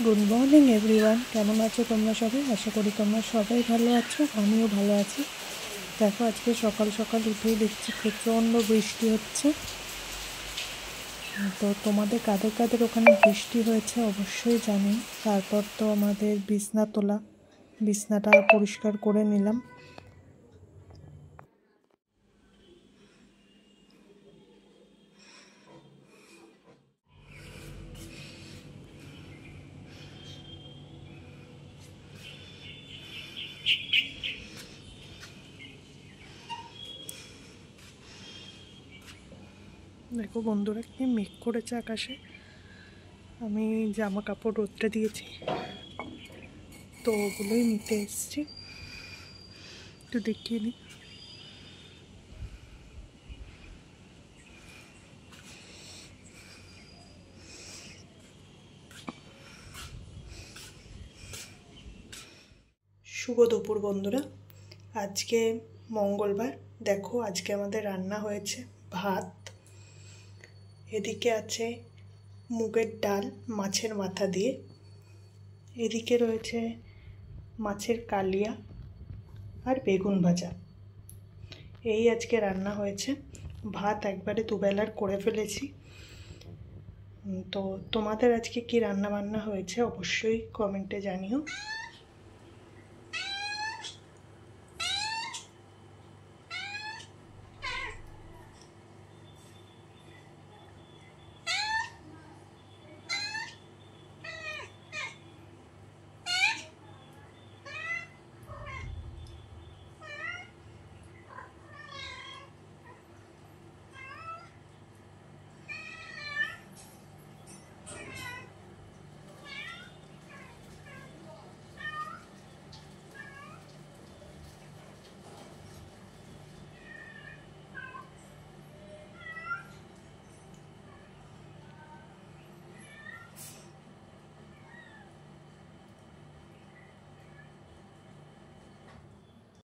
Good morning everyone, কেমন আছো তোমরা সবাই? আশা করি তোমরা সবাই ভালো আছো, আমিও ভালো আছি। দেখো, আজকে সকাল সকাল উঠেই দেখছি প্রচণ্ড বৃষ্টি হচ্ছে। তো তোমাদের কাদের কাদের ওখানে বৃষ্টি হয়েছে অবশ্যই জানি। তারপর তো আমাদের বিছনাটা পরিষ্কার করে নিলাম। দেখো বন্ধুরা, কি মেঘ করেছে আকাশে। আমি জামা কাপড় রোদটা দিয়েছি, তো ওগুলোই নিতে এসছি। একটু দেখিয়ে নিই। শুভ দুপুর বন্ধুরা, আজকে মঙ্গলবার। দেখো, আজকে আমাদের রান্না হয়েছে ভাত, এদিকে আছে মুগের ডাল মাছের মাথা দিয়ে, এদিকে রয়েছে মাছের কালিয়া আর বেগুন ভাজা। এই আজকে রান্না হয়েছে। ভাত একবারে দুবেলার করে ফেলেছি। তো তোমাদের আজকে কি রান্না বান্না হয়েছে অবশ্যই কমেন্টে জানিও।